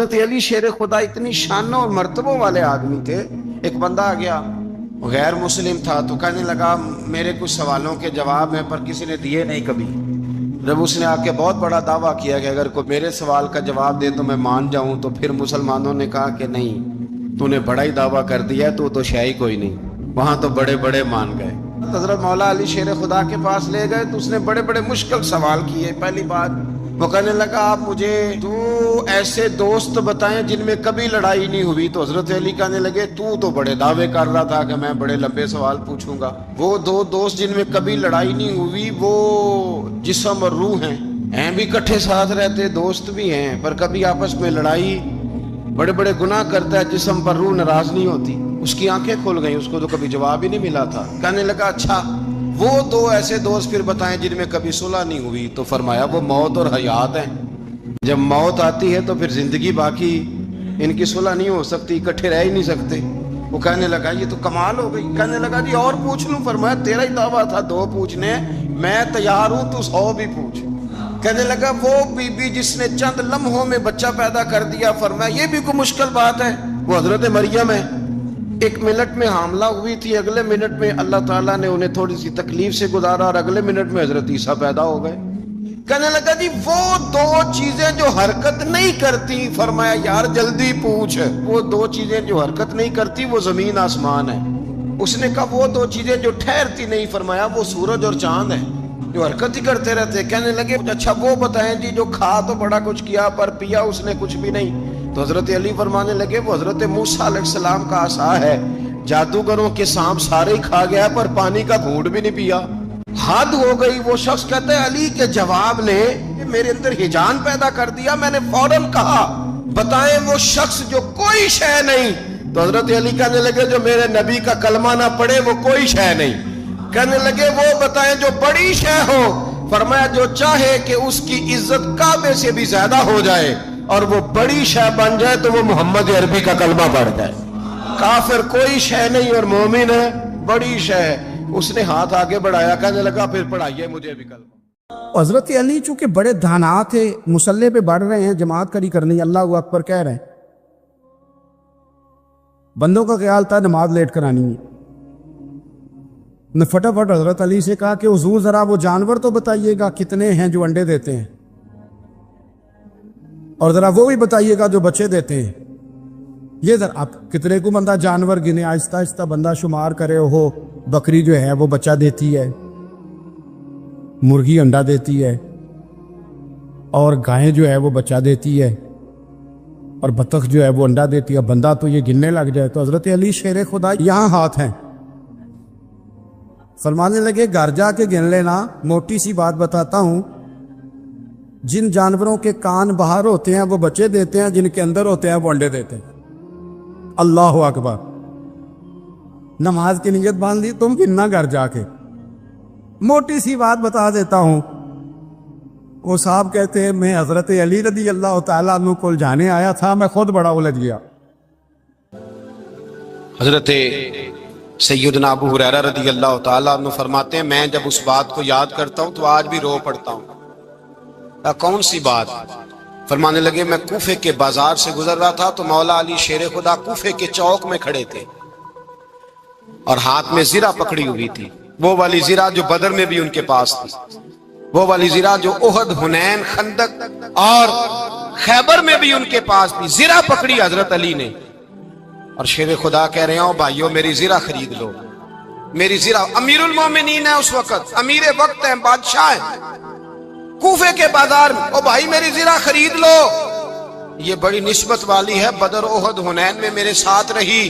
حضرت علی شیر خدا اتنی شانوں اور مرتبوں والے آدمی تھے. ایک بندہ آ گیا, غیر مسلم تھا, تو کہنے لگا میرے کچھ سوالوں کے جواب ہیں پر کسی نے دیے نہیں کبھی. جب اس نے آ کے بہت بڑا دعویٰ کیا کہ اگر کوئی میرے سوال کا جواب دے تو میں مان جاؤں, تو پھر مسلمانوں نے کہا کہ نہیں, تو نے بڑا ہی دعویٰ کر دیا ہے, تو شے ہی کوئی نہیں. وہاں تو بڑے بڑے مان گئے. حضرت مولا علی شیر خدا کے پاس لے گئے تو اس نے بڑے بڑے مشکل سوال کیے. پہلی بات وہ کہنے لگا آپ مجھے تو ایسے دوست بتائیں جن میں کبھی لڑائی نہیں ہوئی. تو حضرت علی کہنے لگے تو بڑے دعوے کر رہا تھا کہ میں بڑے لمبے سوال پوچھوں گا. وہ دو دوست جن میں کبھی لڑائی نہیں ہوئی وہ جسم اور روح ہیں بھی کٹھے ساتھ رہتے, دوست بھی ہیں, پر کبھی آپس میں لڑائی, بڑے بڑے گناہ کرتا ہے جسم پر, روح ناراض نہیں ہوتی. اس کی آنکھیں کھل گئیں, اس کو تو کبھی جواب ہی نہیں ملا تھا. کہنے لگا اچھا وہ دو ایسے دوست پھر بتائیں جن میں کبھی صلح نہیں ہوئی. تو فرمایا وہ موت اور حیات ہیں. جب موت آتی ہے تو پھر زندگی باقی, ان کی صلح نہیں ہو سکتی, اکٹھے رہ ہی نہیں سکتے. وہ کہنے لگا یہ تو کمال ہو گئی. کہنے لگا جی اور پوچھ لوں؟ فرمایا تیرا ہی دعویٰ تھا 2 پوچھنے, میں تیار ہوں, تو 100 بھی پوچھ. کہنے لگا وہ بی بی جس نے چند لمحوں میں بچہ پیدا کر دیا. فرمایا یہ بھی کوئی مشکل بات ہے؟ وہ حضرت مریم ہے. 1 منٹ میں حاملہ ہوئی تھی, اگلے منٹ میں اللہ تعالیٰ نے انہیں تھوڑی سی تکلیف سے گزارا, اور اگلے منٹ میں حضرت عیسیٰ پیدا ہو گئے. کہنے لگا جی وہ 2 چیزیں جو حرکت نہیں کرتی. فرمایا یار جلدی پوچھ. وہ 2 چیزیں جو حرکت نہیں کرتی وہ زمین آسمان ہے. اس نے کہا وہ 2 چیزیں جو ٹھہرتی نہیں. فرمایا وہ سورج اور چاند ہے جو حرکت ہی کرتے رہتے. کہنے لگے اچھا وہ بتائیں جی جو کھا تو بڑا کچھ کیا پر پیا اس نے کچھ بھی نہیں. تو حضرت علی فرمانے لگے وہ حضرت موسیٰ علیہ السلام کا عصا ہے, جادوگروں کے سانپ سارے ہی کھا گیا پر پانی کا گھونٹ بھی نہیں پیا. حد ہو گئی. وہ شخص کہتا ہے علی کے جواب نے میرے اندر ہیجان پیدا کر دیا. میں نے فوراً کہا بتائیں وہ شخص جو کوئی شے نہیں. تو حضرت علی کہنے لگے جو میرے نبی کا کلمہ نہ پڑھے وہ کوئی شے نہیں. کہنے لگے وہ بتائیں جو بڑی شے ہو. فرمایا جو چاہے کہ اس کی عزت کعبے سے بھی زیادہ ہو جائے اور وہ بڑی شے بن جائے تو وہ محمد عربی کا کلمہ پڑھ جائے. کافر کوئی شے نہیں اور مومن ہے بڑی شے ہے. اس نے ہاتھ آگے بڑھایا, کہنے لگا پھر پڑھائیے مجھے بھی کلمہ. حضرت علی چونکہ بڑے دھانا تھے, مسلح پہ بڑھ رہے ہیں, جماعت کری کرنی, اللہ اکبر کہہ رہے ہیں. بندوں کا خیال تھا نماز لیٹ کرانی ہے. نے فٹافٹ حضرت علی سے کہا کہ حضور ذرا وہ جانور تو بتائیے گا کتنے ہیں جو انڈے دیتے ہیں, اور ذرا وہ بھی بتائیے گا جو بچے دیتے ہیں. یہ ذرا آپ کتنے کو بندہ جانور گنے, آہستہ آہستہ بندہ شمار کرے. ہو بکری جو ہے وہ بچہ دیتی ہے, مرغی انڈا دیتی ہے, اور گائیں جو ہے وہ بچہ دیتی ہے, اور بطخ جو ہے وہ انڈا دیتی ہے. بندہ تو یہ گننے لگ جائے. تو حضرت علی شیر خدا یہاں ہاتھ ہیں. فرمانے لگے گھر جا کے گن لینا. موٹی سی بات بتاتا ہوں, جن جانوروں کے کان باہر ہوتے ہیں وہ بچے دیتے ہیں, جن کے اندر ہوتے ہیں وہ انڈے دیتے ہیں. اللہ اکبر. نماز کی نیت باندھ لی, تم گننا گھر جا کے. موٹی سی بات بتا دیتا ہوں. وہ صاحب کہتے ہیں میں حضرت علی رضی اللہ تعالیٰ عنہ کو جانے آیا تھا, میں خود بڑا الجھ گیا. حضرت سیدنا ابو ہریرہ رضی اللہ تعالیٰ عنہ فرماتے ہیں میں جب اس بات کو یاد کرتا ہوں تو آج بھی رو پڑتا ہوں. کون سی بات؟ فرمانے لگے میں کوفے کے بازار سے گزر رہا تھا تو مولا علی شیر خدا کوفے کے چوک میں کھڑے تھے اور ہاتھ میں زرہ پکڑی ہوئی تھی. وہ والی زرہ جو بدر میں بھی ان کے پاس تھی, وہ والی زرہ جو احد, حنین, خندق اور خیبر میں بھی ان کے پاس تھی. زرہ پکڑی حضرت علی نے اور شیر خدا کہہ رہے ہوں بھائیو میری زرہ خرید لو. میری زرہ, امیر المومنین ہے اس وقت, امیر وقت ہیں, بادشاہ ہیں کوفے کے بازار میں. او بھائی میری زرہ خرید لو, یہ بڑی نسبت والی ہے, بدر, احد, حنین میں میرے ساتھ رہی.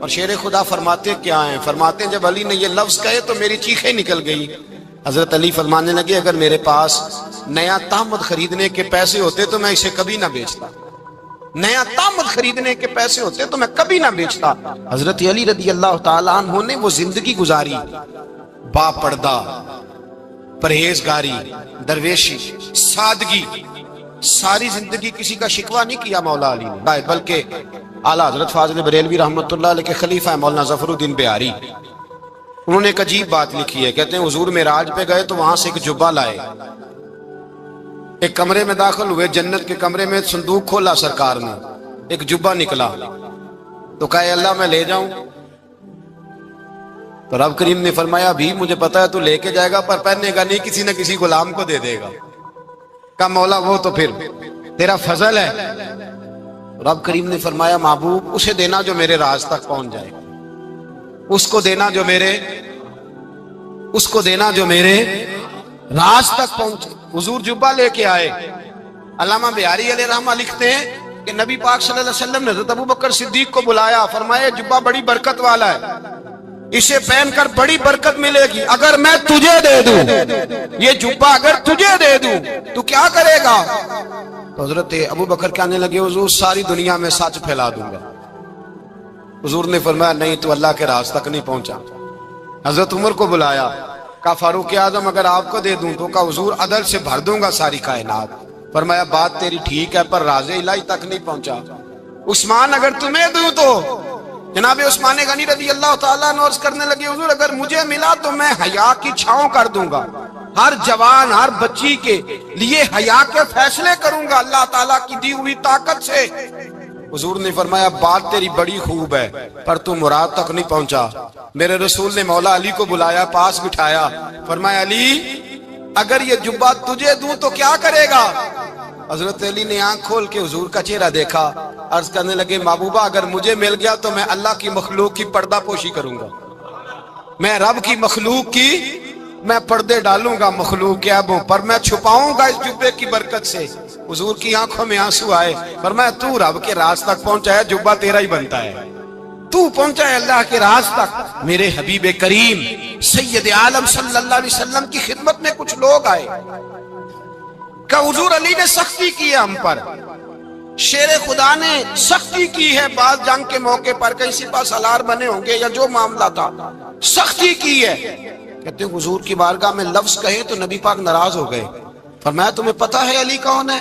اور شیر خدا فرماتے کیا ہیں؟ فرماتے ہیں جب علی نے یہ لفظ کہے تو میری چیخیں نکل گئی. حضرت علی فرمانے لگے اگر میرے پاس نیا تامد خریدنے کے پیسے ہوتے تو میں اسے کبھی نہ بیچتا. نیا تامد خریدنے کے پیسے ہوتے تو میں کبھی نہ بیچتا. حضرت علی رضی اللہ تعالیٰ عنہ نے وہ زندگی گزاری, با پردہ, پرہیزگاری, درویشی, سادگی, ساری زندگی کسی کا شکوہ نہیں کیا مولا علی نے, بلکہ اعلیٰ حضرت فاضل بریلوی رحمۃ اللہ علیہ کے خلیفہ مولانا ظفر الدین بہاری, انہوں نے ایک عجیب بات لکھی ہے. کہتے ہیں حضور معراج پہ گئے تو وہاں سے ایک جبہ لائے, ایک کمرے میں داخل ہوئے، جنت کے کمرے میں صندوق کھولا سرکار نے، ایک جبہ نکلا تو کہا اے اللہ میں لے جاؤں؟ تو رب کریم نے فرمایا بھی مجھے پتا ہے تو لے کے جائے گا پر پہننے گا نہیں، کسی نہ کسی غلام کو دے دے گا۔ کہا مولا وہ تو پھر تیرا فضل ہے۔ رب کریم نے فرمایا محبوب اسے دینا جو میرے راز تک پہنچ جائے، اس کو دینا جو میرے راز تک پہنچے۔ حضور جبہ لے کے آئے۔ علامہ بہاری علیہ رحمہ لکھتے ہیں کہ نبی پاک صلی اللہ علیہ وسلم نے حضرت ابوبکر صدیق کو بلایا، فرمایا جبہ بڑی برکت والا ہے، اسے پہن کر بڑی برکت ملے گی، اگر میں تجھے دے دوں، یہ جبہ اگر تجھے دے دوں تو کیا کرے گا؟ تو حضرت ابوبکر کہنے لگے حضور ساری دنیا میں سچ پھیلا دوں گا۔ حضور نے فرمایا نہیں تو اللہ کے راز تک نہیں پہنچا۔ حضرت عمر کو بلایا، کہا فاروق اعظم اگر آپ کو دے دوں تو کہا حضور عدل سے بھر دوں گا ساری کائنات۔ فرمایا بات تیری ٹھیک ہے پر راز الہی تک نہیں پہنچا۔ عثمان اگر تمہیں دوں تو جناب عثمان غنی رضی اللہ تعالیٰ عنہ عرض کرنے لگے حضور اگر مجھے ملا تو میں حیا کی چھاؤں کر دوں گا، ہر جوان ہر بچی کے لیے حیا کے فیصلے کروں گا اللہ تعالیٰ کی دی ہوئی طاقت سے۔ حضور نے فرمایا بات تیری بڑی خوب ہے پر تو مراد تک نہیں پہنچا۔ میرے رسول نے مولا علی کو بلایا، پاس بٹھایا، فرمایا علی اگر یہ جبہ تجھے دوں تو کیا کرے گا؟ حضرت علی نے آنکھ کھول کے حضور کا چہرہ دیکھا، عرض کرنے لگے محبوبہ اگر مجھے مل گیا تو میں اللہ کی مخلوق کی پردہ پوشی کروں گا، میں رب کی مخلوق کی میں پردے ڈالوں گا مخلوق کے عیبوں پر، میں چھپاؤں گا اس جبے کی برکت سے۔ حضور کی آنکھوں میں آنسو آئے، فرمایا تو رب کے راز تک پہنچا ہے، جبہ تیرا ہی بنتا ہے، تو پہنچا ہے اللہ کے راز تک۔ میرے حبیب کریم سید عالم صلی اللہ علیہ وسلم کی خدمت میں کچھ لوگ آئے کہ حضور علی نے سختی کی ہے ہم پر، شیر خدا نے سختی کی ہے، بعض جنگ کے موقع پر کہیں سپاہ سالار بنے ہوں گے یا جو معاملہ تھا سختی کی ہے۔ کہتے ہیں حضور کی بارگاہ میں لفظ کہے تو نبی پاک ناراض ہو گئے۔ فرمایا تمہیں پتا ہے علی کون ہے؟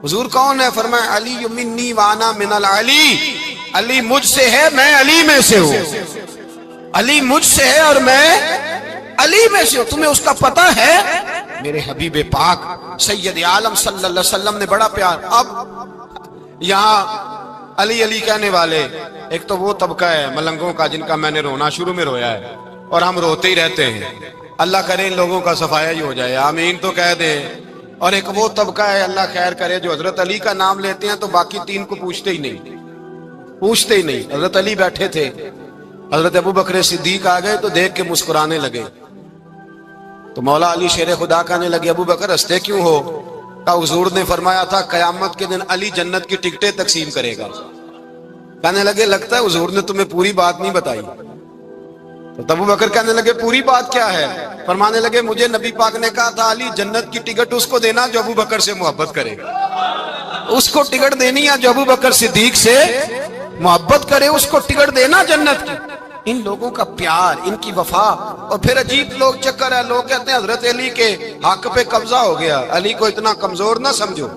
حضور کون ہے؟ فرمایا علی منی وانا من العلی، علی مجھ سے ہے میں علی میں سے ہوں، علی مجھ سے ہے اور میں علی میں سے ہوں، تمہیں اس کا پتہ ہے؟ میرے حبیب پاک سید عالم صلی اللہ علیہ وسلم نے بڑا پیار۔ اب یہاں علی علی کہنے والے ایک تو وہ طبقہ ہے ملنگوں کا جن کا میں نے رونا شروع میں رویا ہے اور ہم روتے ہی رہتے ہیں، اللہ کرے ان لوگوں کا صفایا ہی ہو جائے، آمین تو کہہ دیں۔ اور ایک وہ طبقہ ہے اللہ خیر کرے جو حضرت علی کا نام لیتے ہیں تو باقی تین کو پوچھتے ہی نہیں۔ حضرت علی بیٹھے تھے، حضرت ابوبکر صدیق آ گئے تو دیکھ کے مسکرانے لگے، تو مولا علی شیر خدا کہنے لگے ابوبکر ہنستے کیوں ہو؟ کہا حضور نے فرمایا تھا قیامت کے دن علی جنت کی ٹکٹیں تقسیم کرے گا۔ کہنے لگے لگتا ہے حضور نے تمہیں پوری بات نہیں بتائی۔ تو ابوبکر کہنے لگے پوری بات کیا ہے؟ فرمانے لگے مجھے نبی پاک نے کہا تھا علی جنت کی ٹکٹ اس کو دینا جو ابوبکر سے محبت کرے گا، اس کو ٹکٹ دینی ہے جو ابوبکر صدیق سے محبت کرے، اس کو ٹکٹ دینا جنت کی۔ ان لوگوں کا پیار، ان کی وفا۔ اور پھر عجیب لوگ چکر ہے، لوگ کہتے ہیں حضرت علی کے حق پہ قبضہ ہو گیا، علی کو اتنا کمزور نہ سمجھو،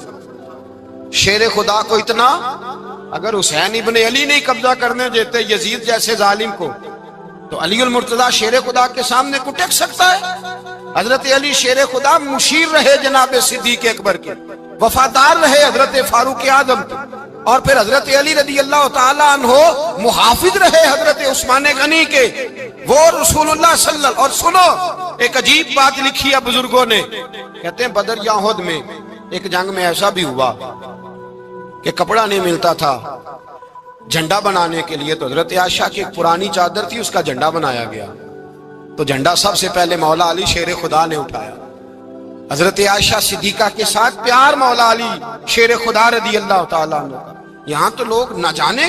شیر خدا کو اتنا، اگر حسین ابن علی نہیں قبضہ کرنے دیتے یزید جیسے ظالم کو تو علی المرتضیٰ شیر خدا کے سامنے کو ٹک سکتا ہے؟ حضرت علی شیر خدا مشیر رہے جناب صدیق اکبر کے، وفادار رہے حضرت فاروق اعظم کے، اور پھر حضرت علی رضی اللہ تعالیٰ عنہ محافظ رہے حضرت عثمان غنی کے، وہ رسول اللہ صلی اللہ۔ اور سنو ایک عجیب بات لکھی ہے بزرگوں نے، کہتے ہیں بدر یا احد میں ایک جنگ میں ایسا بھی ہوا کہ کپڑا نہیں ملتا تھا جھنڈا بنانے کے لیے، تو حضرت عائشہ کی ایک پرانی چادر تھی، اس کا جھنڈا بنایا گیا، تو جھنڈا سب سے پہلے مولا علی شیر خدا نے اٹھایا۔ حضرت عائشہ صدیقہ کے ساتھ پیار مولا علی شیر خدا رضی اللہ تعالیٰ عنہ کا۔ یہاں تو لوگ نہ جانے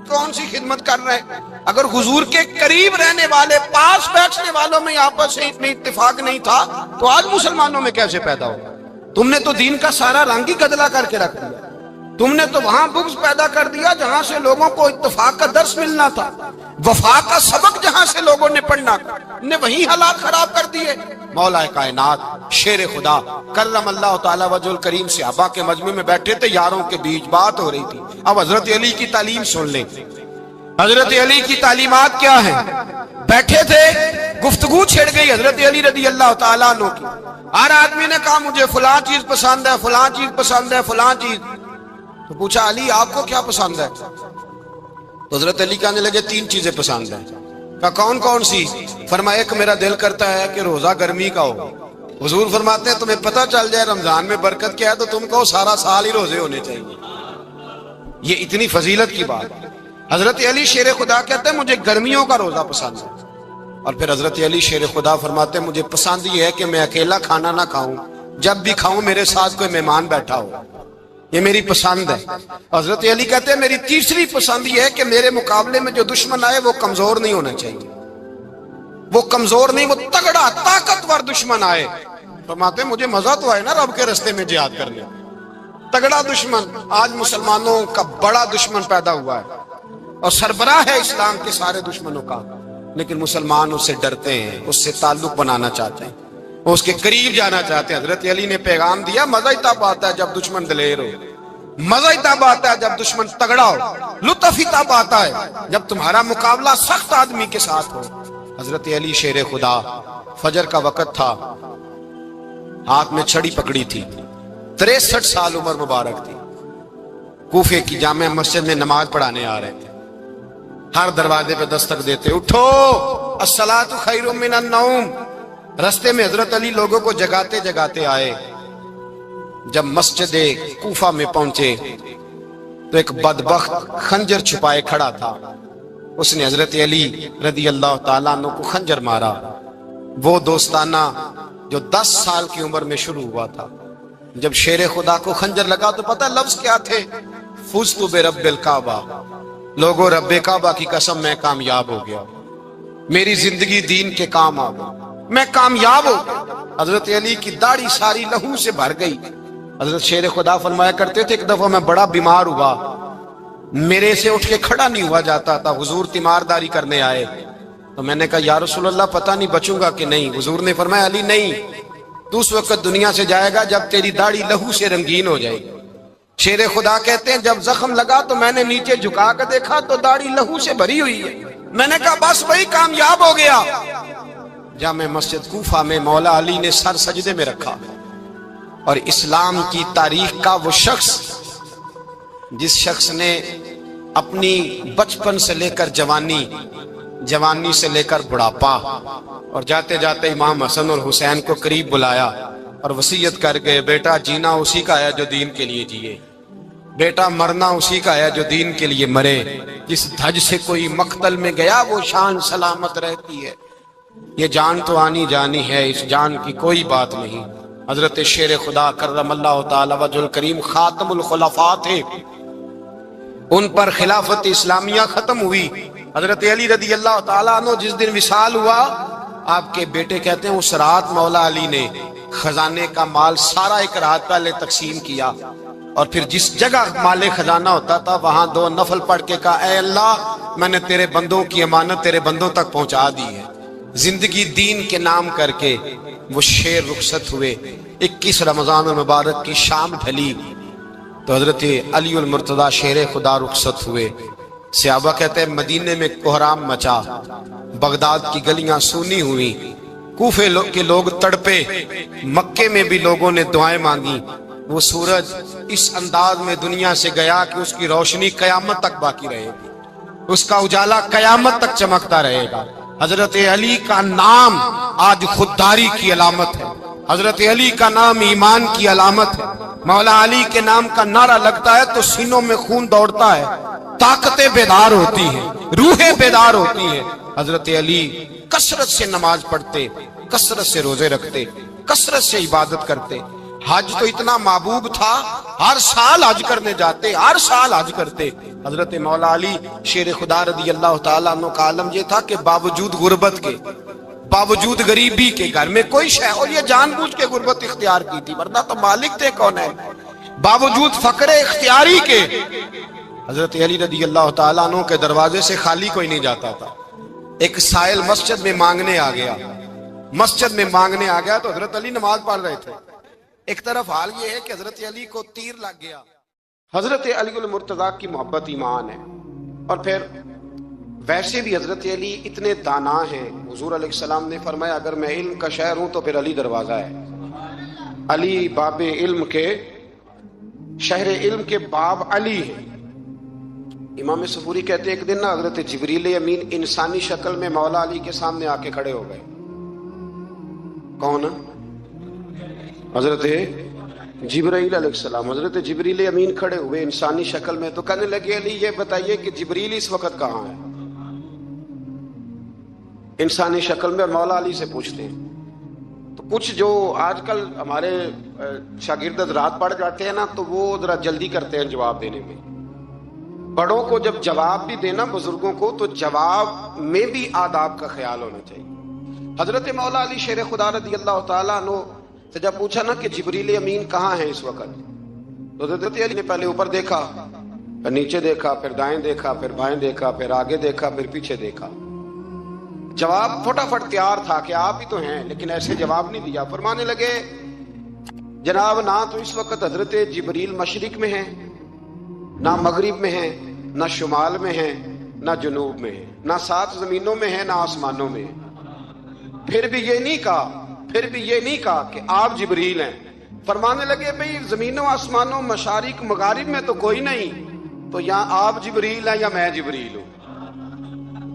کون سی خدمت کر رہے ہیں، اگر حضور کے قریب رہنے والے پاس بیٹھنے والوں میں آپس سے اتنی اتفاق نہیں تھا تو آج مسلمانوں میں کیسے پیدا ہو؟ تم نے تو دین کا سارا رنگ ہی گدلا کر کے رکھ دیا، تم نے تو وہاں بغض پیدا کر دیا جہاں سے لوگوں کو اتفاق کا درس ملنا تھا، وفا کا سبق جہاں سے لوگوں نے پڑھنا نے وہی حالات خراب کر دیے۔ مولا کائنات شیر خدا کرم اللہ تعالی وجہ الکریم صحابہ کے مجمع میں بیٹھے تھے، یاروں کے بیچ بات ہو رہی تھی۔ اب حضرت علی کی تعلیم سن لیں، حضرت علی کی تعلیمات کیا ہیں؟ بیٹھے تھے، گفتگو چھڑ گئی حضرت علی رضی اللہ تعالیٰ عنہ کی، ہر آدمی نے کہا مجھے فلاں چیز پسند ہے، فلاں چیز پسند ہے، فلاں چیز. تو پوچھا علی آپ کو کیا پسند ہے؟ تو حضرت علی کہنے لگے 3 چیزیں پسند ہیں. کہا کون کون سی؟ فرمایا ایک میرا دل کرتا ہے کہ روزہ گرمی کا ہو. حضور فرماتے ہیں تمہیں پتہ چل جائے رمضان میں برکت کیا ہے تو تم کو سارا سال ہی روزے ہونے چاہیے. یہ اتنی فضیلت کی بات. حضرت علی شیر خدا کہتے ہیں مجھے گرمیوں کا روزہ پسند ہے. اور پھر حضرت علی شیر خدا فرماتے ہیں مجھے پسند یہ ہے کہ میں اکیلا کھانا نہ کھاؤں، جب بھی کھاؤں میرے ساتھ کوئی مہمان بیٹھا ہو. یہ میری پسند ہے. حضرت علی کہتے ہیں میری تیسری پسند یہ ہے کہ میرے مقابلے میں جو دشمن آئے وہ کمزور نہیں ہونا چاہیے. وہ کمزور نہیں، وہ تگڑا طاقتور دشمن آئے. فرماتے ہیں مجھے مزہ تو آئے نا رب کے راستے میں جہاد کرنے. تگڑا دشمن. آج مسلمانوں کا بڑا دشمن پیدا ہوا ہے اور سربراہ ہے اسلام کے سارے دشمنوں کا، لیکن مسلمان اس سے ڈرتے ہیں، اس سے تعلق بنانا چاہتے ہیں، وہ اس کے قریب جانا چاہتے ہیں. حضرت علی نے پیغام دیا مزہ ہی تب آتا ہے جب دشمن دلیر ہو، مزہ ہی تب آتا ہے جب دشمن تگڑا ہو، لطف ہی تب آتا ہے جب تمہارا مقابلہ سخت آدمی کے ساتھ ہو. حضرت علی شیر خدا، فجر کا وقت تھا، ہاتھ میں چھڑی پکڑی تھی، 63 سال عمر مبارک تھی. کوفے کی جامع مسجد میں نماز پڑھانے آ رہے تھے. ہر دروازے پہ دستک دیتے اٹھو الصلاۃ خیر من النوم. رستے میں حضرت علی لوگوں کو جگاتے جگاتے آئے. جب مسجد کوفہ میں پہنچے تو ایک بدبخت خنجر چھپائے کھڑا تھا. اس نے حضرت علی رضی اللہ تعالیٰ عنہ کو خنجر مارا. وہ دوستانہ جو 10 سال کی عمر میں شروع ہوا تھا. جب شیر خدا کو خنجر لگا تو پتہ لفظ کیا تھے؟ فزت برب الکعبہ. لوگوں رب کعبہ کی قسم میں کامیاب ہو گیا، میری زندگی دین کے کام آ گئی، میں کامیاب ہو گیا. حضرت علی کی داڑھی ساری لہو سے بھر گئی. حضرت شیر خدا فرمایا کرتے تھے ایک دفعہ میں بڑا بیمار ہوا، میرے سے اٹھ کے کھڑا نہیں ہوا جاتا تھا. حضور تیمارداری کرنے آئے تو میں نے کہا یا رسول اللہ پتہ نہیں بچوں گا کہ نہیں. حضور نے فرمایا علی نہیں، تو اس وقت دنیا سے جائے گا جب تیری داڑھی لہو سے رنگین ہو جائے گی. شیر خدا کہتے ہیں جب زخم لگا تو میں نے نیچے جھکا کر دیکھا تو داڑھی لہو سے بھری ہوئی ہے. میں نے کہا بس وہی کامیاب ہو گیا. جامع مسجد کوفہ میں مولا علی نے سر سجدے میں رکھا اور اسلام کی تاریخ کا وہ شخص جس شخص نے اپنی بچپن سے لے کر جوانی، جوانی سے لے کر بڑھاپا، اور جاتے جاتے امام حسن اور حسین کو قریب بلایا اور وصیت کر گئے بیٹا جینا اسی کا ہے جو دین کے لیے جیے، بیٹا مرنا اسی کا ہے جو دین کے لیے مرے. جس دھج سے کوئی مقتل میں گیا وہ شان سلامت رہتی ہے. یہ جان تو آنی جانی ہے، اس جان کی کوئی بات نہیں. حضرت شیر خدا کرم اللہ تعالی وجہ الکریم خاتم الخلفاء تھے، ان پر خلافت اسلامیہ ختم ہوئی. حضرت علی رضی اللہ تعالیٰ عنہ جس دن وصال ہوا، آپ کے بیٹے کہتے ہیں اس رات مولا علی نے خزانے کا مال سارا ایک رات پہلے تقسیم کیا اور پھر جس جگہ مال خزانہ ہوتا تھا وہاں 2 نفل پڑھ کے کہا اے اللہ میں نے تیرے بندوں کی امانت تیرے بندوں تک پہنچا دی ہے. زندگی دین کے نام کر کے وہ شیر رخصت ہوئے. 21 رمضان المبارک کی شام ڈھلی تو حضرت علی المرتضی شیر خدا رخصت ہوئے. صحابہ کہتے ہیں مدینے میں کوہرام مچا، بغداد کی گلیاں سونی ہوئی، کوفے کے لوگ تڑپے، مکے میں بھی لوگوں نے دعائیں مانگی. وہ سورج اس انداز میں دنیا سے گیا کہ اس کی روشنی قیامت تک باقی رہے گی، اس کا اجالا قیامت تک چمکتا رہے گا. حضرت علی کا نام آج خودداری کی علامت ہے، حضرت علی کا نام ایمان کی علامت ہے. مولا علی کے نام کا نعرہ لگتا ہے تو سینوں میں خون دوڑتا ہے، طاقتیں بیدار ہوتی ہیں، روحیں بیدار ہوتی ہیں. حضرت علی کثرت سے نماز پڑھتے، کثرت سے روزے رکھتے، کثرت سے عبادت کرتے. حج تو اتنا محبوب تھا، ہر سال حج کرنے جاتے، ہر سال حج کرتے. حضرت مولا علی شیر خدا رضی اللہ تعالیٰ عنہ کا عالم یہ تھا کہ باوجود غربت کے، باوجود غریبی کے، گھر میں کوئی شے، اور یہ جان بوجھ کے غربت اختیار کی تھی ورنہ تو مالک تھے کون ہے، باوجود فقر اختیاری کے حضرت علی رضی اللہ تعالیٰ عنہ کے دروازے سے خالی کوئی نہیں جاتا تھا. ایک سائل مسجد میں مانگنے آ گیا، مسجد میں مانگنے آ گیا تو حضرت علی نماز پڑھ رہے تھے. ایک طرف حال یہ ہے کہ حضرت علی کو تیر لگ گیا. حضرت علی المرتضی کی محبت ایمان ہے. اور پھر ویسے بھی حضرت علی اتنے دانا ہیں، حضور علیہ السلام نے فرمایا اگر میں علم کا شہر ہوں تو پھر علی دروازہ ہے. علی باب علم کے، شہر علم کے باب علی ہے۔ امام صفوری کہتے ہیں ایک دن نا حضرت جبریل امین انسانی شکل میں مولا علی کے سامنے آ کے کھڑے ہو گئے۔ کون؟ حضرت جبرائیل علیہ السلام۔ حضرت جبریل امین کھڑے ہوئے انسانی شکل میں، تو کہنے لگے علی یہ بتائیے کہ جبریل اس وقت کہاں ہے؟ انسانی شکل میں، اور مولا علی سے پوچھتے ہیں۔ تو کچھ جو آج کل ہمارے شاگرد حضرات پڑھ جاتے ہیں نا، تو وہ ذرا جلدی کرتے ہیں جواب دینے میں۔ بڑوں کو جب جواب بھی دینا بزرگوں کو، تو جواب میں بھی آداب کا خیال ہونا چاہیے۔ حضرت مولا علی شیر خدا رضی اللہ تعالیٰ عنہ سے جب پوچھا نا کہ جبریل امین کہاں ہے اس وقت، تو حضرت علی نے پہلے اوپر دیکھا، پھر نیچے دیکھا، پھر دائیں دیکھا، پھر بائیں دیکھا، پھر آگے دیکھا، پھر پیچھے دیکھا۔ جواب فٹافٹ تیار تھا کہ آپ ہی تو ہیں، لیکن ایسے جواب نہیں دیا۔ فرمانے لگے جناب نہ تو اس وقت حضرت جبریل مشرق میں ہیں، نہ مغرب میں ہیں، نہ شمال میں ہیں، نہ جنوب میں ہیں، نہ 7 زمینوں میں ہیں، نہ آسمانوں میں ہیں۔ پھر بھی یہ نہیں کہا کہ آپ جبریل ہیں۔ فرمانے لگے بھئی زمینوں آسمانوں مشارق مغارب میں تو کوئی نہیں، تو یا آپ جبریل ہیں یا میں جبریل ہوں،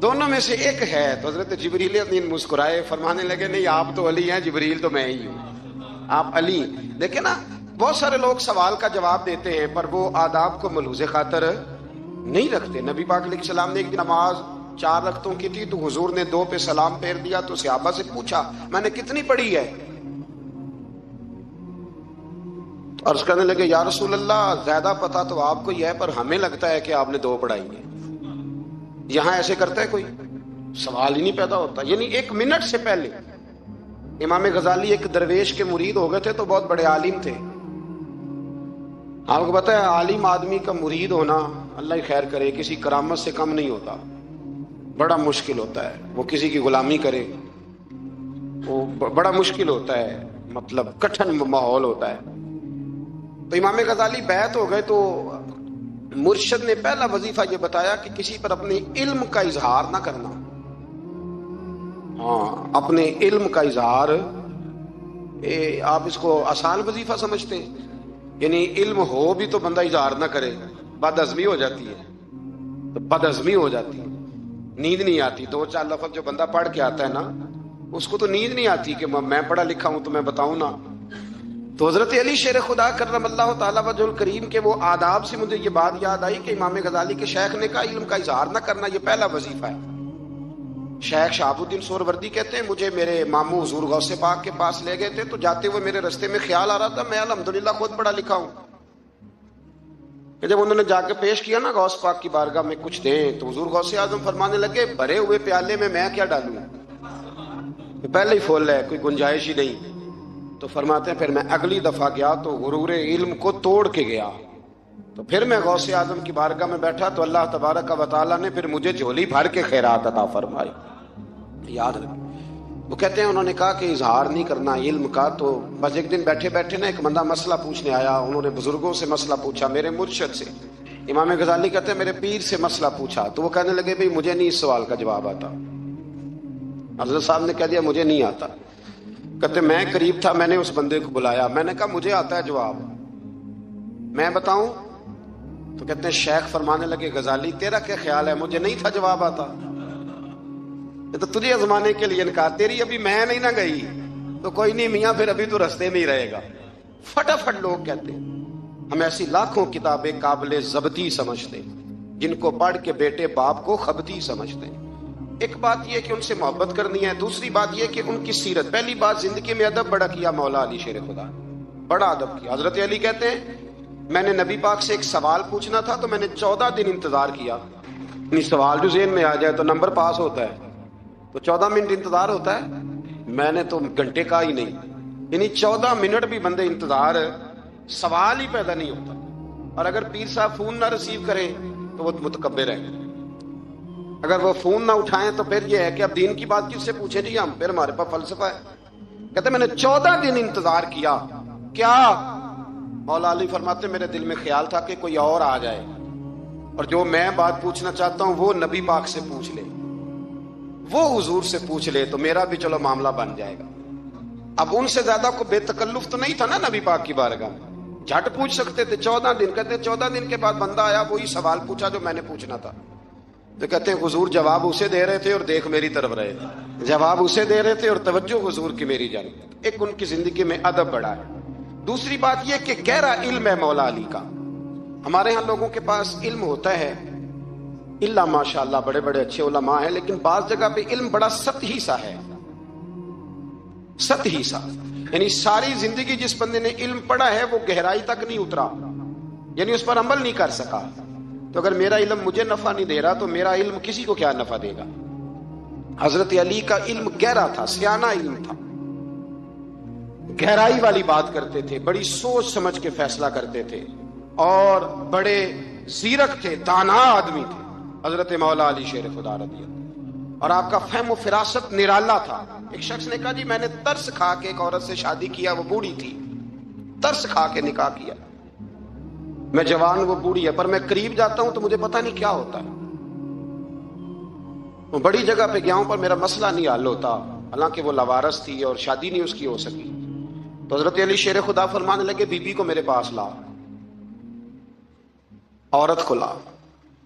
دونوں میں سے ایک ہے۔ تو حضرت جبریل امین مسکرائے، فرمانے لگے نہیں آپ تو علی ہیں، جبریل تو میں ہی ہوں، آپ علی۔ دیکھیں نا بہت سارے لوگ سوال کا جواب دیتے ہیں پر وہ آداب کو ملحوظ خاطر نہیں رکھتے۔ نبی پاک علیہ السلام نے ایک نماز 4 رکعتوں کی تھی، تو حضور نے 2 پہ سلام پھیر دیا، تو صحابہ سے پوچھا میں نے کتنی پڑھی ہے؟ تو عرض کرنے لگے یا رسول اللہ زیادہ پتا تو آپ کو ہی ہے، پر ہمیں لگتا ہے کہ آپ نے 2 پڑھائی ہیں۔ یہاں ایسے کرتا ہے کوئی؟ سوال ہی نہیں پیدا ہوتا۔ یعنی 1 منٹ سے پہلے امام غزالی ایک درویش کے مرید ہو گئے تھے، تو بہت بڑے عالم تھے۔ آپ کو پتا ہے عالم آدمی کا مرید ہونا، اللہ ہی خیر کرے، کسی کرامت سے کم نہیں ہوتا، بڑا مشکل ہوتا ہے۔ وہ کسی کی غلامی کرے، وہ بڑا مشکل ہوتا ہے، مطلب کٹھن ماحول ہوتا ہے۔ تو امام غزالی بیعت ہو گئے، تو مرشد نے پہلا وظیفہ یہ بتایا کہ کسی پر اپنے علم کا اظہار نہ کرنا۔ ہاں، اپنے علم کا اظہار، آپ اس کو آسان وظیفہ سمجھتے ہیں؟ یعنی علم ہو بھی تو بندہ اظہار نہ کرے، بد ہضمی ہو جاتی ہے، تو بد ہضمی ہو جاتی ہے، نیند نہیں آتی۔ 2-4 لفظ جو بندہ پڑھ کے آتا ہے نا، اس کو تو نیند نہیں آتی کہ میں پڑھا لکھا ہوں تو میں بتاؤں نا۔ تو حضرت علی شیر خدا کرم اللہ تعالیٰ وجہ الکریم کے وہ آداب سے مجھے یہ بات یاد آئی کہ امام غزالی کے شیخ نے کہا علم کا اظہار نہ کرنا یہ پہلا وظیفہ ہے۔ شیخ شہاب الدین سہروردی کہتے ہیں مجھے میرے ماموں حضور غوث پاک کے پاس لے گئے تھے، تو جاتے ہوئے میرے رستے میں خیال آ رہا تھا میں الحمدللہ خود پڑھا لکھا ہوں، کہ جب انہوں نے جا کے پیش کیا نا غوث پاک کی بارگاہ میں کچھ دیں، تو حضور غوث اعظم فرمانے لگے بھرے ہوئے پیالے میں میں کیا ڈالوں، پہلے ہی فل ہے، کوئی گنجائش ہی نہیں۔ تو فرماتے ہیں پھر میں اگلی دفعہ گیا تو غرور علم کو توڑ کے گیا، تو پھر میں غوث اعظم کی بارگاہ میں بیٹھا تو اللہ تبارک و تعالیٰ نے پھر مجھے جھولی بھر کے خیرات عطا فرمائی۔ یاد رکھ، وہ کہتے ہیں انہوں نے کہا کہ اظہار نہیں کرنا علم کا۔ تو بس ایک دن بیٹھے بیٹھے نا ایک بندہ مسئلہ پوچھنے آیا، انہوں نے بزرگوں سے مسئلہ پوچھا، میرے مرشد سے، امام غزالی کہتے ہیں میرے پیر سے مسئلہ پوچھا، تو وہ کہنے لگے بھئی مجھے نہیں اس سوال کا جواب آتا۔ حضرت صاحب نے کہہ دیا مجھے نہیں آتا۔ کہتے میں قریب تھا، میں نے اس بندے کو بلایا، میں نے کہا مجھے آتا ہے جواب، میں بتاؤں؟ تو کہتے ہیں شیخ فرمانے لگے غزالی تیرا کیا خیال ہے مجھے نہیں تھا جواب آتا؟ یہ تو تجھے آزمانے کے لیے انکار، تیری ابھی میں نہیں نہ گئی تو کوئی نہیں میاں، پھر ابھی تو رستے میں ہی رہے گا۔ فٹافٹ لوگ کہتے ہیں ہم ایسی لاکھوں کتابیں قابل ضبطی سمجھتے ہیں جن کو پڑھ کے بیٹے باپ کو خبتی سمجھتے ہیں۔ ایک بات یہ کہ ان سے محبت کرنی ہے، دوسری بات یہ کہ ان کی سیرت، پہلی بات زندگی میں ادب بڑا کیا مولا علی شیر خدا، بڑا ادب کیا۔ حضرت علی کہتے ہیں میں نے نبی پاک سے ایک سوال پوچھنا تھا تو میں نے 14 دن انتظار کیا، یعنی سوال جو ذہن میں آ جائے تو نمبر پاس ہوتا ہے، تو 14 منٹ انتظار ہوتا ہے، میں نے تو گھنٹے کا ہی نہیں، یعنی 14 منٹ بھی بندے انتظار، سوال ہی پیدا نہیں ہوتا۔ اور اگر پیر صاحب فون نہ ریسیو کریں تو وہ متکبر ہیں، اگر وہ فون نہ اٹھائیں تو پھر یہ ہے کہ اب دین کی بات کس سے پوچھیں جی ہم، پھر ہمارے پاس فلسفہ ہے۔ کہتے میں نے 14 دن انتظار کیا، کیا؟ مولا علی فرماتے میرے دل میں خیال تھا کہ کوئی اور آ جائے اور جو میں بات پوچھنا چاہتا ہوں وہ نبی پاک سے پوچھ لے، وہ حضور سے پوچھ لے، تو میرا بھی چلو معاملہ بن جائے گا۔ اب ان سے زیادہ کو بے تکلف تو نہیں تھا نا نبی پاک کی بارگاہ میں، جھٹ پوچھ سکتے تھے 14 دن. کہتے 14 دن کے بعد بندہ آیا، وہی سوال پوچھا جو میں نے پوچھنا تھا. تو کہتے ہیں حضور جواب اسے دے رہے تھے اور دیکھ میری طرف رہے تھے، جواب اسے دے رہے تھے اور توجہ حضور کی میری جانب. ایک ان کی زندگی میں ادب بڑا ہے. دوسری بات یہ کہ گہرا علم ہے مولا علی کا. ہمارے ہاں لوگوں کے پاس علم ہوتا ہے اللہ ماشاءاللہ بڑے بڑے اچھے علماء ہیں، لیکن بعض جگہ پہ علم بڑا سطحی سا ہے، سطحی سا. یعنی ساری زندگی جس بندے نے علم پڑھا ہے وہ گہرائی تک نہیں اترا، یعنی اس پر عمل نہیں کر سکا. تو اگر میرا علم مجھے نفع نہیں دے رہا تو میرا علم کسی کو کیا نفع دے گا. حضرت علی کا علم گہرا تھا، سیانہ علم تھا، گہرائی والی بات کرتے تھے، بڑی سوچ سمجھ کے فیصلہ کرتے تھے اور بڑے زیرک تھے، دانا آدمی تھے حضرت مولا علی شیر خدا رضی اللہ. اور آپ کا فہم و فراست نرالا تھا. ایک شخص نے کہا جی میں نے ترس کھا کے ایک عورت سے شادی کیا، وہ بوڑھی تھی، ترس کھا کے نکاح کیا. میں جوان، وہ بوڑھی ہے، پر میں قریب جاتا ہوں تو مجھے پتہ نہیں کیا ہوتا ہے. وہ بڑی جگہ پہ گیا ہوں پر میرا مسئلہ نہیں حل ہوتا، حالانکہ وہ لاوارث تھی اور شادی نہیں اس کی ہو سکی. تو حضرت علی شیر خدا فرمانے لگے بی بی کو میرے پاس لا، عورت کو لا.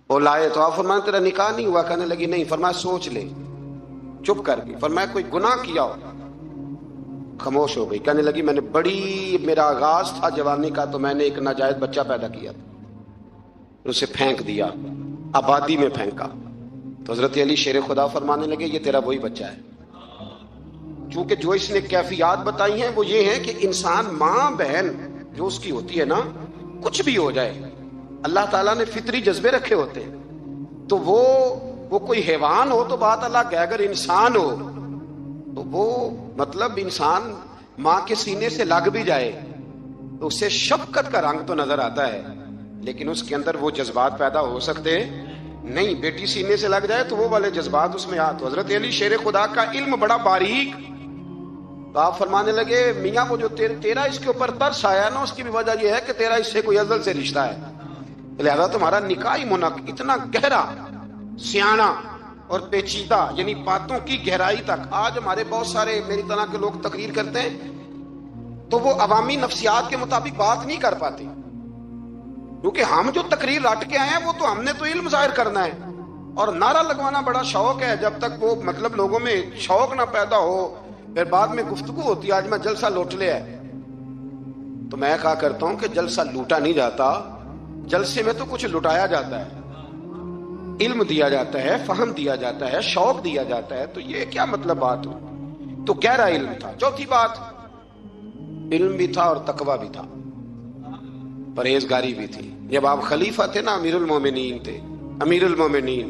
وہ لائے تو آپ فرمانے تیرا نکاح نہیں ہوا؟ کہنے لگی نہیں. فرمایا سوچ لے. چپ کر گئی. فرمایا کوئی گناہ کیا ہو؟ خاموش ہو گئی. کہنے لگی میں نے میرا آغاز تھا جوانی کا تو میں نے ایک ناجائز بچہ پیدا کیا تھا، اسے پھینک دیا، آبادی میں پھینکا. تو حضرت علی شیر خدا فرمانے لگے یہ تیرا وہی بچہ ہے. چونکہ جو اس نے کیفیات بتائی ہیں وہ یہ ہے کہ انسان ماں بہن جو اس کی ہوتی ہے نا، کچھ بھی ہو جائے اللہ تعالیٰ نے فطری جذبے رکھے ہوتے ہیں. تو وہ کوئی حیوان ہو تو بات اللہ کہ اگر انسان ہو تو وہ مطلب انسان ماں کے سینے سے لگ بھی جائے تو اسے شفقت کا رنگ تو نظر آتا ہے، لیکن اس کے اندر وہ جذبات پیدا ہو سکتے نہیں. بیٹی سینے سے لگ جائے تو وہ والے جذبات اس میں تو حضرت علی شیر خدا کا علم بڑا باریک. تو آپ فرمانے لگے میاں وہ جو تیرا اس کے اوپر ترس آیا نا، اس کی بھی وجہ یہ ہے کہ تیرا اس سے کوئی ازل سے رشتہ ہے، لہذا تمہارا نکاح منعقد. اتنا گہرا، سیاںہ اور پیچیدہ، یعنی باتوں کی گہرائی تک. آج ہمارے بہت سارے میری طرح کے لوگ تقریر کرتے ہیں تو وہ عوامی نفسیات کے مطابق بات نہیں کر پاتے، کیونکہ ہم جو تقریر رٹ کے آئے ہیں وہ تو ہم نے تو علم ظاہر کرنا ہے. اور نعرہ لگوانا بڑا شوق ہے، جب تک وہ مطلب لوگوں میں شوق نہ پیدا ہو پھر بعد میں گفتگو ہوتی ہے آج میں جلسہ لوٹ لیا ہے. تو میں کہا کرتا ہوں کہ جلسہ لوٹا نہیں جاتا، جلسے میں تو کچھ لٹایا جاتا ہے، علم دیا جاتا ہے، فہم دیا جاتا ہے، شوق دیا جاتا ہے. تو یہ کیا مطلب بات ہو؟ تو گہرا علم تھا. چوتھی بات، علم بھی تھا اور تقوی بھی تھا، پرہیزگاری بھی تھی. جب آپ خلیفہ تھے نا، امیر المومنین تھے، امیر المومنین.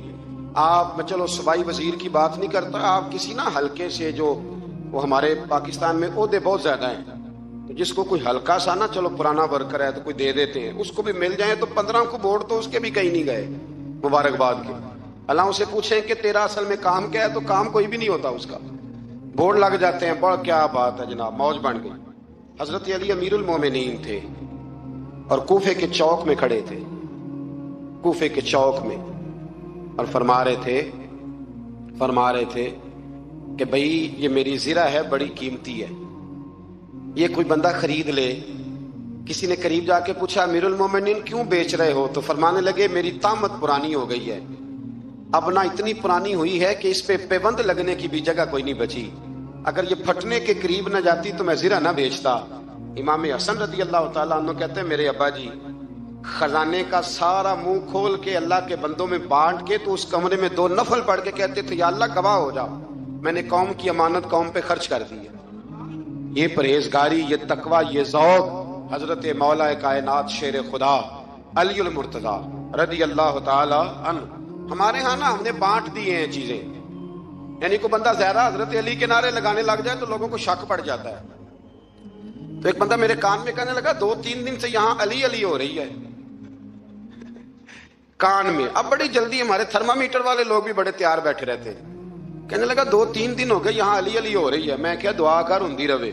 آپ، میں چلو صوبائی وزیر کی بات نہیں کرتا، آپ کسی نا حلقے سے، جو وہ ہمارے پاکستان میں عہدے بہت زیادہ ہیں، تو جس کو کوئی ہلکا سا نا چلو پرانا ورکر ہے تو کوئی دے دیتے ہیں، اس کو بھی مل جائیں تو 15 کو ووٹ تو اس کے بھی کہیں نہیں گئے مبارکباد کے. اللہ سے پوچھیں کہ تیرا اصل میں کام کیا ہے تو کام کوئی بھی نہیں ہوتا اس کا، بورڈ لگ جاتے ہیں. بڑا کیا بات ہے جناب، موج بن گئی. حضرت علی امیر المومنین تھے اور کوفے کے چوک میں کھڑے تھے، کوفے کے چوک میں، اور فرما رہے تھے کہ بھئی یہ میری زرہ ہے، بڑی قیمتی ہے، یہ کوئی بندہ خرید لے. کسی نے قریب جا کے پوچھا امیر المومنین کیوں بیچ رہے ہو؟ تو فرمانے لگے میری طامت پرانی ہو گئی ہے، اب نہ اتنی پرانی ہوئی ہے کہ اس پہ پیوند لگنے کی بھی جگہ کوئی نہیں بچی، اگر یہ پھٹنے کے قریب نہ جاتی تو میں زرہ نہ بیچتا. امام حسن رضی اللہ تعالیٰ عنہ کہتے ہیں میرے ابا جی خزانے کا سارا منہ کھول کے اللہ کے بندوں میں بانٹ کے تو اس کمرے میں 2 نفل پڑھ کے کہتے تھے یا اللہ گواہ ہو جا، میں نے قوم کی امانت قوم پہ خرچ کر دی ہے. یہ پرہیزگاری، یہ تقوی، یہ ذوق حضرت مولا کائنات شیر خدا علی المرتضیٰ رضی اللہ تعالی عنہ. ہمارے ہاں نا ہم نے بانٹ دی ہیں چیزیں، یعنی کوئی بندہ زیادہ حضرت علی کے نعرے لگانے لگ جائے تو لوگوں کو شک پڑ جاتا ہے. تو ایک بندہ میرے کان میں کہنے لگا 2-3 دن سے یہاں علی علی ہو رہی ہے کان میں. اب بڑی جلدی ہمارے تھرمامیٹر والے لوگ بھی بڑے تیار بیٹھے رہتے ہیں. کہنے لگا 2-3 دن ہو گئے یہاں علی علی ہو رہی ہے. میں کیا دعا کر ہندی رہے.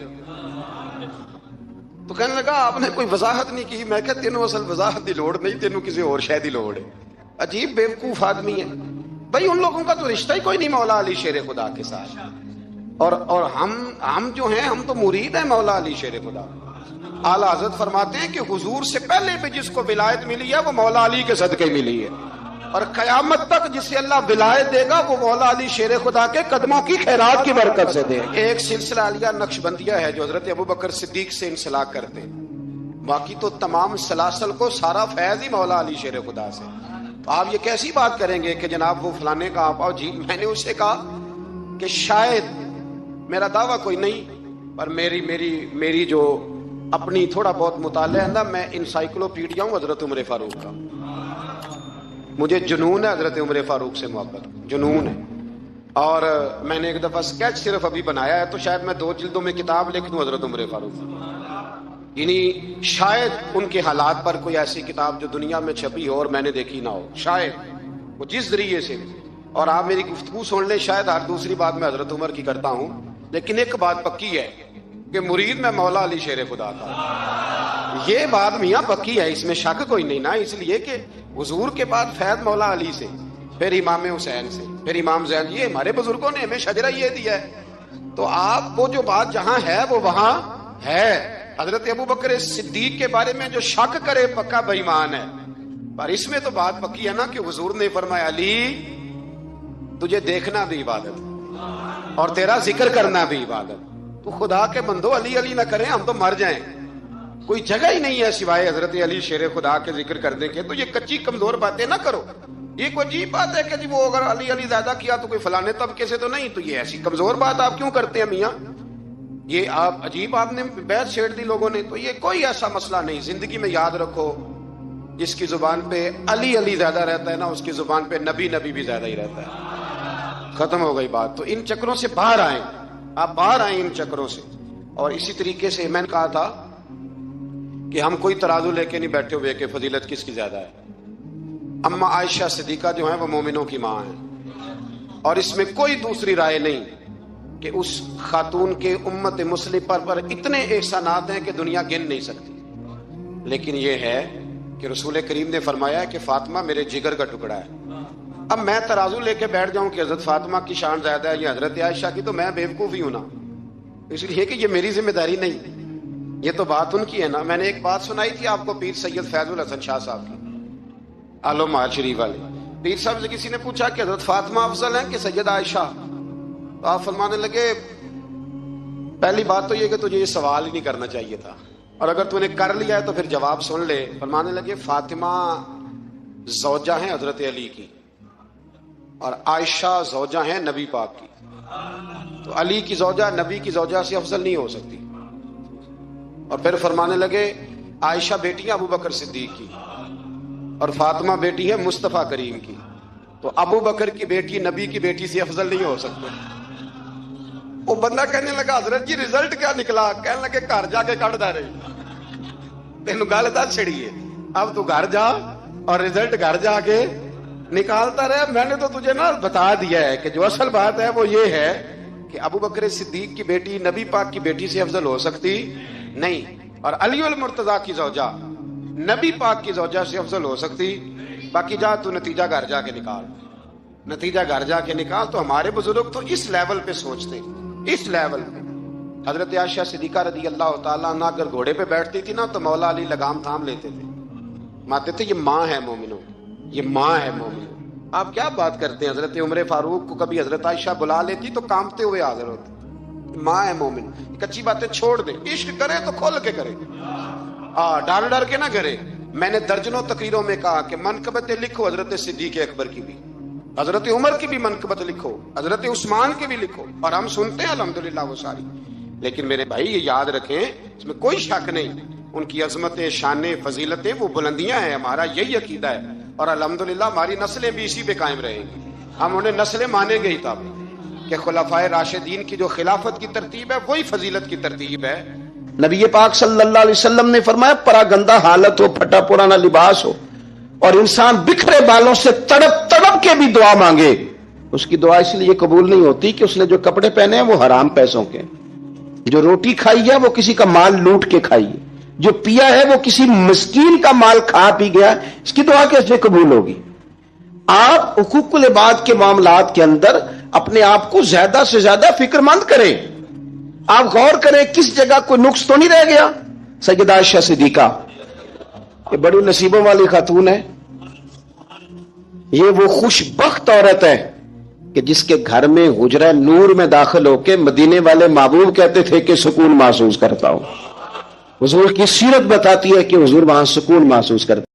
تو کہنے لگا آپ نے کوئی وضاحت نہیں کی. میں کہا تینوں اصل وضاحت دی لوڑ نہیں، تینوں کسی اور شے دی لوڑ ہے. عجیب بیوقوف آدمی ہے بھائی. ان لوگوں کا تو رشتہ ہی کوئی نہیں مولا علی شیر خدا کے ساتھ. اور ہم جو ہیں ہم تو مرید ہیں مولا علی شیر خدا۔ اعلیٰ حضرت فرماتے ہیں کہ حضور سے پہلے بھی جس کو ولایت ملی ہے وہ مولا علی کے صدقے ملی ہے، اور قیامت تک جسے اللہ ولایت دے گا وہ مولا علی شیر خدا کے قدموں کی خیرات کی برکت سے دے۔ ایک سلسلہ علیہ نقشبندیہ ہے جو حضرت ابوبکر صدیق سے انسلاک کرتے ہیں، باقی تو تمام سلاسل کو سارا فیض ہی مولا علی شیر خدا سے۔ آپ یہ کیسی بات کریں گے کہ جناب وہ فلانے کا آپ آؤ جی؟ میں نے اسے کہا کہ شاید میرا دعویٰ کوئی نہیں، پر میری جو اپنی تھوڑا بہت مطالعہ ہے نا، میں انسائکلوپیڈیا ہوں حضرت عمر فاروق کا، مجھے جنون ہے حضرت عمر فاروق سے محبت، جنون ہے۔ اور میں نے ایک دفعہ سکیچ صرف ابھی بنایا ہے، تو شاید میں 2 جلدوں میں کتاب لکھ دوں حضرت عمر فاروق، یعنی شاید ان کے حالات پر کوئی ایسی کتاب جو دنیا میں چھپی ہو اور میں نے دیکھی نہ ہو، شاید وہ جس ذریعے سے۔ اور آپ میری گفتگو سن لیں، شاید ہر دوسری بات میں حضرت عمر کی کرتا ہوں، لیکن ایک بات پکی ہے کہ مرید میں مولا علی شیر خدا تھا، یہ بات میاں پکی ہے، اس میں شک کوئی نہیں نا، اس لیے کہ حضور کے بعد فیض مولا علی سے، پھر امام حسین سے، پھر امام زین، یہ ہمارے بزرگوں نے ہمیں شجرہ یہ دیا ہے۔ تو آپ کو جو بات جہاں ہے وہ وہاں ہے۔ حضرت ابوبکر صدیق کے بارے میں جو شک کرے پکا بے ایمان ہے، پر اس میں تو بات پکی ہے نا کہ حضور نے فرمایا علی تجھے دیکھنا بھی عبادت اور تیرا ذکر کرنا بھی عبادت۔ تو خدا کے بندو علی علی نہ کریں، ہم تو مر جائیں، کوئی جگہ ہی نہیں ہے سوائے حضرت علی شیر خدا کے ذکر کرنے کے۔ تو یہ کچی کمزور باتیں نہ کرو، یہ کوئی عجیب بات ہے کہ جی وہ اگر علی علی زیادہ کیا تو کوئی فلانے طبقے سے تو نہیں، تو یہ ایسی کمزور بات آپ کیوں کرتے ہیں میاں؟ یہ آپ عجیب، آپ نے بیعت چھیڑ دی لوگوں نے، تو یہ کوئی ایسا مسئلہ نہیں۔ زندگی میں یاد رکھو، جس کی زبان پہ علی علی زیادہ رہتا ہے نا، اس کی زبان پہ نبی نبی بھی زیادہ ہی رہتا ہے۔ ختم ہو گئی بات۔ تو ان چکروں سے باہر آئیں، آپ باہر آئیں ان چکروں سے۔ اور اسی طریقے سے میں نے کہا تھا کہ ہم کوئی ترازو لے کے نہیں بیٹھے ہوئے کہ فضیلت کس کی زیادہ ہے۔ اما عائشہ صدیقہ جو ہیں وہ مومنوں کی ماں ہیں، اور اس میں کوئی دوسری رائے نہیں کہ اس خاتون کے امت مسلم پر اتنے احسانات ہیں کہ دنیا گن نہیں سکتی۔ لیکن یہ ہے کہ رسول کریم نے فرمایا ہے کہ فاطمہ میرے جگر کا ٹکڑا ہے۔ اب میں ترازو لے کے بیٹھ جاؤں کہ حضرت فاطمہ کی شان زیادہ ہے یا حضرت عائشہ کی، تو میں بیوقوف ہی ہوں نا، اس لیے کہ یہ میری ذمہ داری نہیں، یہ تو بات ان کی ہے نا۔ میں نے ایک بات سنائی تھی آپ کو پیر سید فیض الحسن شاہ صاحب کی، آلو مہار شریف والے پیر صاحب سے کسی نے پوچھا کہ حضرت فاطمہ افضل ہیں کہ سید عائشہ؟ تو آپ فرمانے لگے پہلی بات تو یہ کہ تجھے یہ سوال ہی نہیں کرنا چاہیے تھا، اور اگر تو نے کر لیا ہے تو پھر جواب سن لے۔ فرمانے لگے فاطمہ زوجہ ہیں حضرت علی کی، اور عائشہ زوجہ ہیں نبی پاک کی، تو علی کی زوجہ نبی کی زوجہ سے افضل نہیں ہو سکتی۔ اور پھر فرمانے لگے عائشہ بیٹی ابو بکر صدیق کی، اور فاطمہ بیٹی ہے مصطفیٰ کریم کی، تو ابو بکر کی بیٹی نبی کی بیٹی سے افضل نہیں ہو سکتے۔ وہ بندہ کہنے لگا حضرت جی رزلٹ کیا نکلا؟ کہنے لگے گھر جا کے کٹ دے رہی، تینوں گل دس چھڑی ہے، اب تو گھر جا اور رزلٹ گھر جا کے نکالتا رہے۔ میں نے تو تجھے نا بتا دیا ہے کہ جو اصل بات ہے وہ یہ ہے کہ ابو بکر صدیق کی بیٹی نبی پاک کی بیٹی سے افضل ہو سکتی نہیں، اور علی المرتضیٰ کی زوجہ نبی پاک کی زوجہ سے افضل ہو سکتی۔ باقی جا تو نتیجہ گھر جا کے نکال، نتیجہ گھر جا کے نکال۔ تو ہمارے بزرگ تو اس لیول پہ سوچتے، اس لیول پہ۔ حضرت عائشہ صدیقہ رضی اللہ تعالیٰ عنہ اگر گھوڑے پہ بیٹھتی تھی نا تو مولا علی لگام تھام لیتے تھے، ماتے تھے یہ ماں ہے مومنوں، یہ ماں ہے مومنوں۔ آپ کیا بات کرتے ہیں؟ حضرت عمر فاروق کو کبھی حضرت عائشہ بلا لیتی تو کانپتے ہوئے حاضر ہوتے، ماں ہے مومن۔ کچی باتیں چھوڑ دیں، عشق کرے تو کھول کے کرے، ڈر ڈر کے نہ کرے۔ میں نے درجنوں تقریروں میں کہا کہ منقبتیں لکھو حضرت صدیق اکبر کی بھی، حضرت عمر کی بھی منقبت لکھو، حضرت عثمان کی بھی لکھو، اور ہم سنتے ہیں الحمدللہ وہ ساری۔ لیکن میرے بھائی یہ یاد رکھیں، اس میں کوئی شک نہیں، ان کی عظمتیں، شانیں، فضیلتیں وہ بلندیاں ہیں، ہمارا یہی عقیدہ ہے، اور الحمدللہ ہماری نسلیں بھی اسی پہ قائم رہیں گی۔ ہم انہیں نسلیں مانیں گے ہی تب کہ خلفائے راشدین کی جو خلافت کی ترتیب ہے وہی فضیلت کی ترتیب ہے۔ نبی پاک صلی اللہ علیہ وسلم نے فرمایا پراگندہ حالت ہو، پھٹا پرانا لباس ہو، اور انسان بکھرے بالوں سے تڑپ تڑپ کے بھی دعا مانگے، اس کی دعا اس لیے قبول نہیں ہوتی کہ اس نے جو کپڑے پہنے ہیں وہ حرام پیسوں کے، جو روٹی کھائی ہے وہ کسی کا مال لوٹ کے کھائی ہے، جو پیا ہے وہ کسی مسکین کا مال کھا پی گیا، اس کی دعا کیسے قبول ہوگی؟ آپ حقوق العباد کے معاملات کے اندر اپنے آپ کو زیادہ سے زیادہ فکر مند کریں. آپ غور کریں کس جگہ کوئی نقص تو نہیں رہ گیا. سیدہ عائشہ صدیقہ یہ بڑی نصیبوں والی خاتون ہے. یہ وہ خوش بخت عورت ہے کہ جس کے گھر میں حجرہ نور میں داخل ہو کے مدینے والے محبوب کہتے تھے کہ سکون محسوس کرتا ہوں. حضور کی سیرت بتاتی ہے کہ حضور وہاں سکون محسوس کرتے